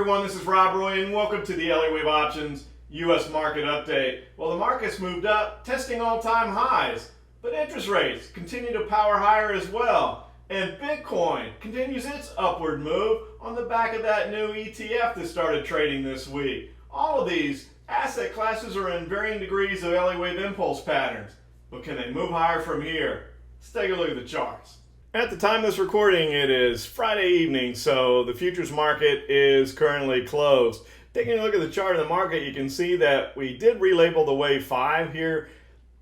everyone, this is Rob Roy and welcome to the Elliott Wave Options U.S. Market Update. Well, the market's moved up, testing all-time highs, but interest rates continue to power higher as well. And Bitcoin continues its upward move on the back of that new ETF that started trading this week. All of these asset classes are in varying degrees of Elliott Wave impulse patterns, but can they move higher from here? Let's take a look at the charts. At the time of this recording, it is Friday evening, so the futures market is currently closed. Taking a look at the chart of the market, you can see that we did relabel the wave 5 here,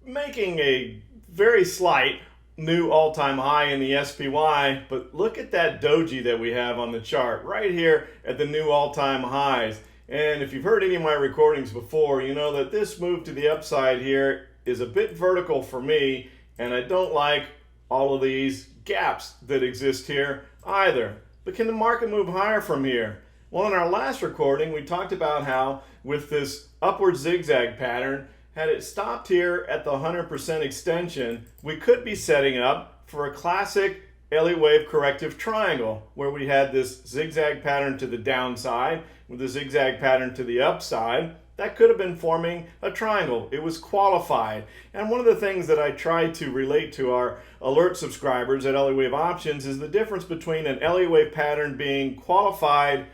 making a very slight new all-time high in the SPY, but look at that doji that we have on the chart right here at the new all-time highs. And if you've heard any of my recordings before, you know that this move to the upside here is a bit vertical for me, and I don't like all of these gaps that exist here either. But can the market move higher from here? Well, in our last recording, we talked about how with this upward zigzag pattern, had it stopped here at the 100% extension, we could be setting up for a classic Elliott Wave corrective triangle where we had this zigzag pattern to the downside with a zigzag pattern to the upside. That could have been forming a triangle. It was qualified. And one of the things that I try to relate to our alert subscribers at Elliott Wave Options is the difference between an Elliott Wave pattern being qualified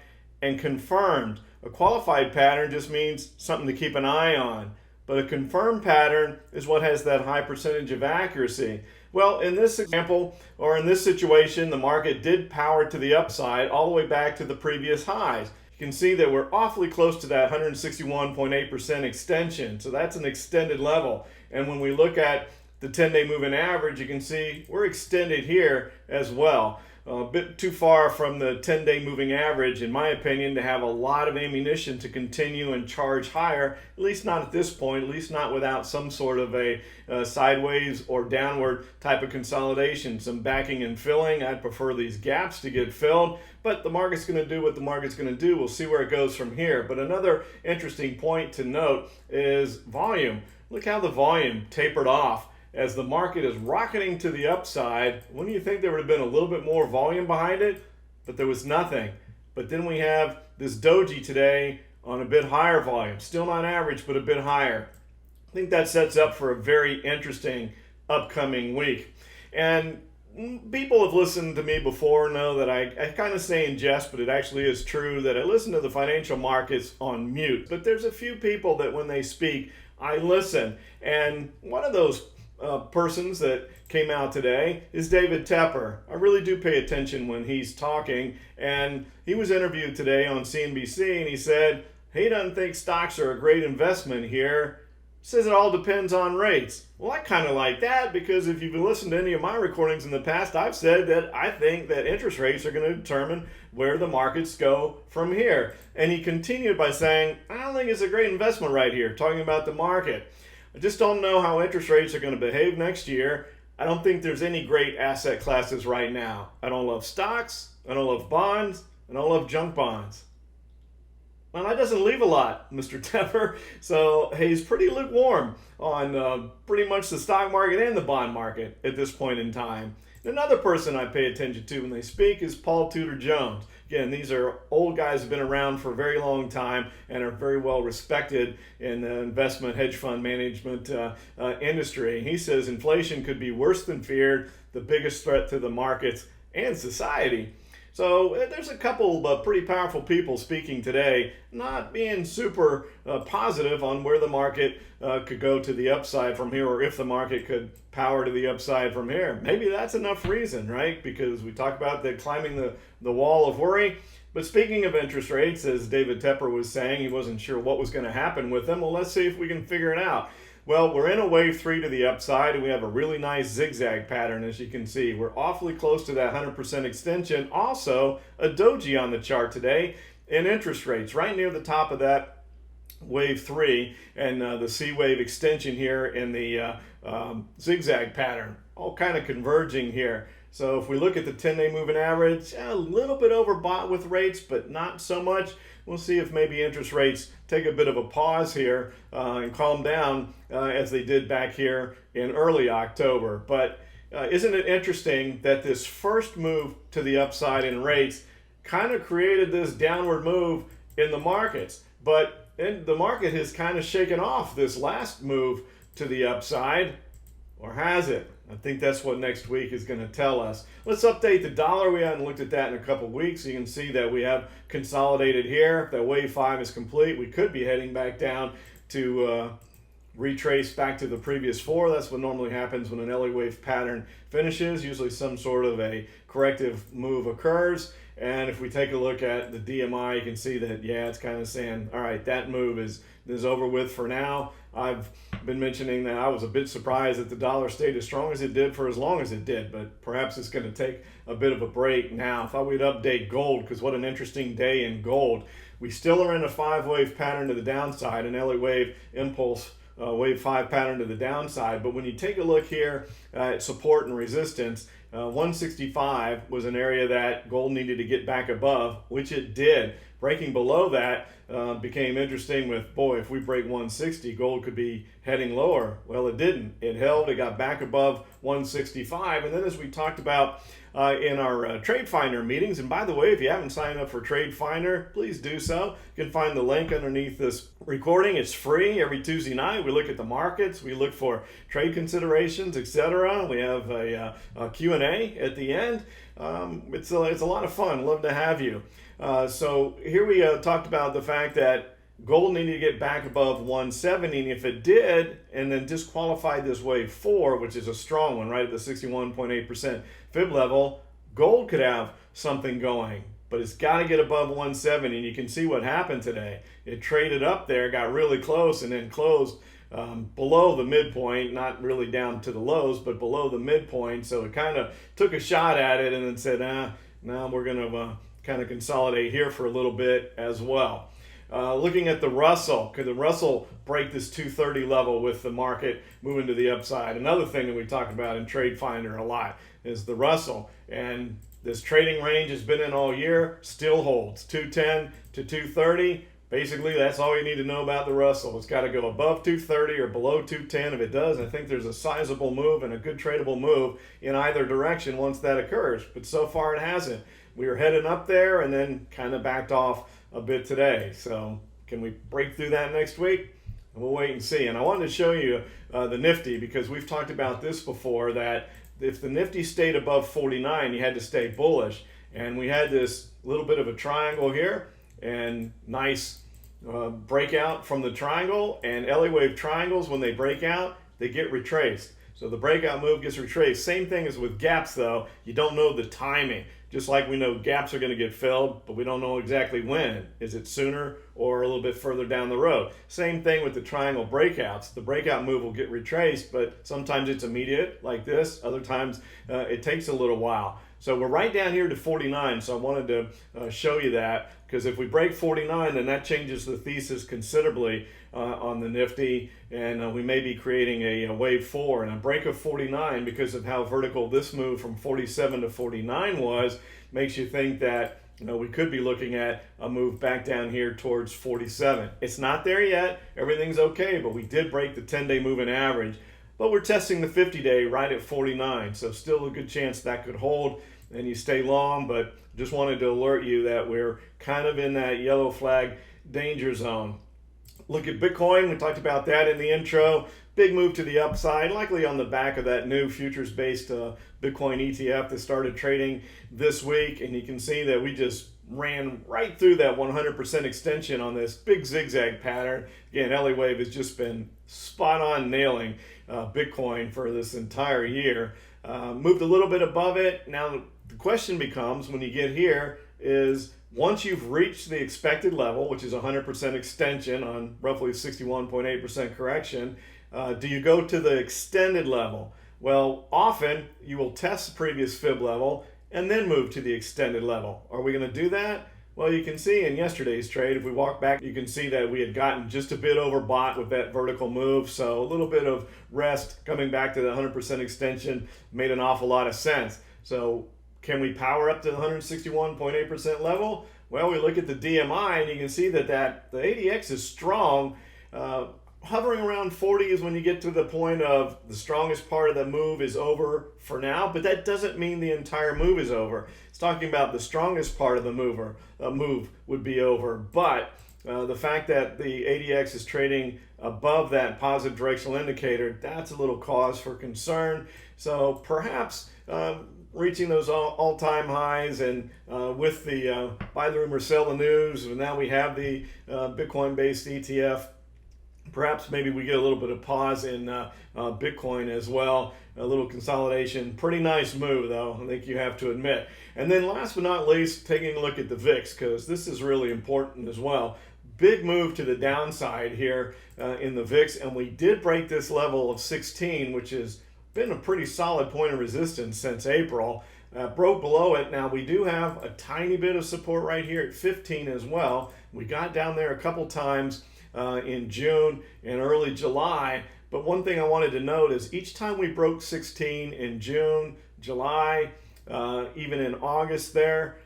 and confirmed. A qualified pattern just means something to keep an eye on. But a confirmed pattern is what has that high percentage of accuracy. Well, in this example, or in this situation, the market did power to the upside all the way back to the previous highs. You can see that we're awfully close to that 161.8% extension. So that's an extended level. And when we look at the 10-day moving average, you can see we're extended here as well. A bit too far from the 10-day moving average, in my opinion, to have a lot of ammunition to continue and charge higher, at least not at this point, at least not without some sort of a sideways or downward type of consolidation. Some backing and filling. I'd prefer these gaps to get filled, but the market's going to do what the market's going to do. We'll see where it goes from here. But another interesting point to note is volume. Look how the volume tapered off as the market is rocketing to the upside. Wouldn't you think there would have been a little bit more volume behind it? But there was nothing. But then we have this doji today on a bit higher volume. Still not average, but a bit higher. I think that sets up for a very interesting upcoming week. And people have listened to me before know that I kind of say in jest, but it actually is true, that I listen to the financial markets on mute. But there's a few people that when they speak, I listen. And one of those persons that came out today is David Tepper. I really do pay attention when he's talking, and he was interviewed today on CNBC, and he said he doesn't think stocks are a great investment here. Says it all depends on rates. Well, I kind of like that, because if you've listened to any of my recordings in the past, I've said that I think that interest rates are going to determine where the markets go from here. And he continued by saying, I don't think it's a great investment right here, talking about the market. I just don't know how interest rates are going to behave next year. I don't think there's any great asset classes right now. I don't love stocks. I don't love bonds. I don't love junk bonds. Well, that doesn't leave a lot, Mr. Tepper. So he's pretty lukewarm on pretty much the stock market and the bond market at this point in time. Another person I pay attention to when they speak is Paul Tudor Jones. Again, these are old guys who have been around for a very long time and are very well respected in the investment hedge fund management industry. He says inflation could be worse than feared, the biggest threat to the markets and society. So there's a couple of pretty powerful people speaking today, not being super positive on where the market could go to the upside from here, or if the market could power to the upside from here. Maybe that's enough reason, right? Because we talk about the climbing the wall of worry. But speaking of interest rates, as David Tepper was saying, he wasn't sure what was going to happen with them. Well, let's see if we can figure it out. Well, we're in a wave 3 to the upside, and we have a really nice zigzag pattern, as you can see. We're awfully close to that 100% extension. Also, a doji on the chart today in interest rates, right near the top of that wave 3, and the C wave extension here in the zigzag pattern, all kind of converging here. So if we look at the 10-day moving average, a little bit overbought with rates, but not so much. We'll see if maybe interest rates take a bit of a pause here and calm down as they did back here in early October. But isn't it interesting that this first move to the upside in rates kind of created this downward move in the markets. But the market has kind of shaken off this last move to the upside, or has it? I think that's what next week is going to tell us. Let's update the dollar. We haven't looked at that in a couple weeks. You can see that we have consolidated here. If that wave 5 is complete, we could be heading back down to retrace back to the previous 4. That's what normally happens when an Elliott wave pattern finishes. Usually some sort of a corrective move occurs. And if we take a look at the DMI, you can see that, yeah, it's kind of saying, all right, that move is over with for now. I've been mentioning that I was a bit surprised that the dollar stayed as strong as it did for as long as it did, but perhaps it's going to take a bit of a break now. I thought we'd update gold, because what an interesting day in gold. We still are in a 5-wave pattern to the downside, an Elliott wave impulse wave 5 pattern to the downside. But when you take a look here at support and resistance, 165 was an area that gold needed to get back above, which it did. Breaking below that became interesting with, boy, if we break 160, gold could be heading lower. Well, it didn't. It held. It got back above 165. And then, as we talked about in our Trade Finder meetings, and by the way, if you haven't signed up for Trade Finder, please do so. You can find the link underneath this recording. It's free. Every Tuesday night we look at the markets, we look for trade considerations, etc. We have a Q&A at the end. It's a lot of fun. Love to have you. So here we talked about the fact that gold needed to get back above 170, and if it did, and then disqualified this wave 4, which is a strong one, right at the 61.8% fib level, gold could have something going. But it's got to get above 170, and you can see what happened today. It traded up there, got really close, and then closed below the midpoint, not really down to the lows, but below the midpoint. So it kind of took a shot at it and then said, now we're going to kind of consolidate here for a little bit as well. Looking at the Russell, could the Russell break this 230 level with the market moving to the upside? Another thing that we talk about in Trade Finder a lot is the Russell, and this trading range has been in all year, still holds 210 to 230. Basically, that's all you need to know about the Russell. It's got to go above 230 or below 210. If it does, I think there's a sizable move and a good tradable move in either direction once that occurs. But so far it hasn't. We were heading up there and then kind of backed off a bit today. So can we break through that next week? We'll wait and see. And I wanted to show you the Nifty, because we've talked about this before, that if the Nifty stayed above 49, you had to stay bullish. And we had this little bit of a triangle here, and nice breakout from the triangle. And Elliott wave triangles, when they break out, they get retraced. So the breakout move gets retraced. Same thing as with gaps, though. You don't know the timing. Just like we know gaps are going to get filled, but we don't know exactly when. Is it sooner or a little bit further down the road? Same thing with the triangle breakouts. The breakout move will get retraced, but sometimes it's immediate, like this. Other times it takes a little while. So we're right down here to 49, so I wanted to show you that, because if we break 49, then that changes the thesis considerably on the Nifty, and we may be creating a wave 4. And a break of 49, because of how vertical this move from 47 to 49 was, makes you think that we could be looking at a move back down here towards 47. It's not there yet. Everything's okay, but we did break the 10-day moving average. But we're testing the 50-day right at 49, so still a good chance that could hold and you stay long. But just wanted to alert you that we're kind of in that yellow flag danger zone. Look at Bitcoin. We talked about that in the intro. Big move to the upside, likely on the back of that new futures-based Bitcoin ETF that started trading this week. And you can see that we just ran right through that 100% extension on this big zigzag pattern. Again, Elliott wave has just been spot on nailing Bitcoin for this entire year. Moved a little bit above it. Now the question becomes, when you get here, is once you've reached the expected level, which is 100% extension on roughly 61.8% correction, do you go to the extended level? Well, often you will test the previous fib level and then move to the extended level. Are we going to do that? Well, you can see in yesterday's trade, if we walk back, you can see that we had gotten just a bit overbought with that vertical move. So a little bit of rest coming back to the 100% extension made an awful lot of sense. So can we power up to the 161.8% level? Well, we look at the DMI and you can see that the ADX is strong. hovering around 40 is when you get to the point of the strongest part of the move is over for now, but that doesn't mean the entire move is over. It's talking about the strongest part of the move would be over, but the fact that the ADX is trading above that positive directional indicator, that's a little cause for concern. So perhaps reaching those all-time highs, and with the buy the rumor, sell the news, and now we have the Bitcoin-based ETF, perhaps maybe we get a little bit of pause in Bitcoin as well. A little consolidation. Pretty nice move, though, I think you have to admit. And then last but not least, taking a look at the VIX, because this is really important as well. Big move to the downside here in the VIX, and we did break this level of 16, which has been a pretty solid point of resistance since April. Broke below it. Now we do have a tiny bit of support right here at 15 as well. We got down there a couple times in June and early July, but one thing I wanted to note is each time we broke 16 in June, July, even in August there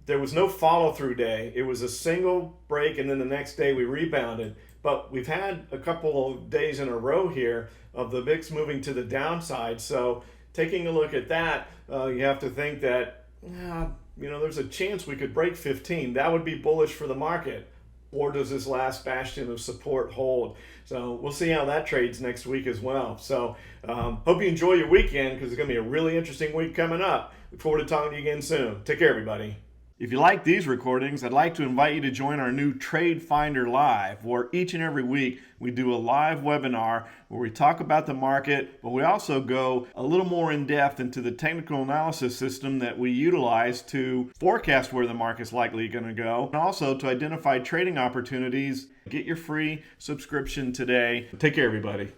was no follow-through day. It was a single break, and then the next day we rebounded. But we've had a couple of days in a row here of the VIX moving to the downside. So taking a look at that, you have to think that there's a chance we could break 15. That would be bullish for the market. Or does this last bastion of support hold? So we'll see how that trades next week as well. So hope you enjoy your weekend, because it's going to be a really interesting week coming up. Look forward to talking to you again soon. Take care, everybody. If you like these recordings, I'd like to invite you to join our new Trade Finder Live, where each and every week we do a live webinar where we talk about the market, but we also go a little more in depth into the technical analysis system that we utilize to forecast where the market's likely going to go, and also to identify trading opportunities. Get your free subscription today. Take care, everybody.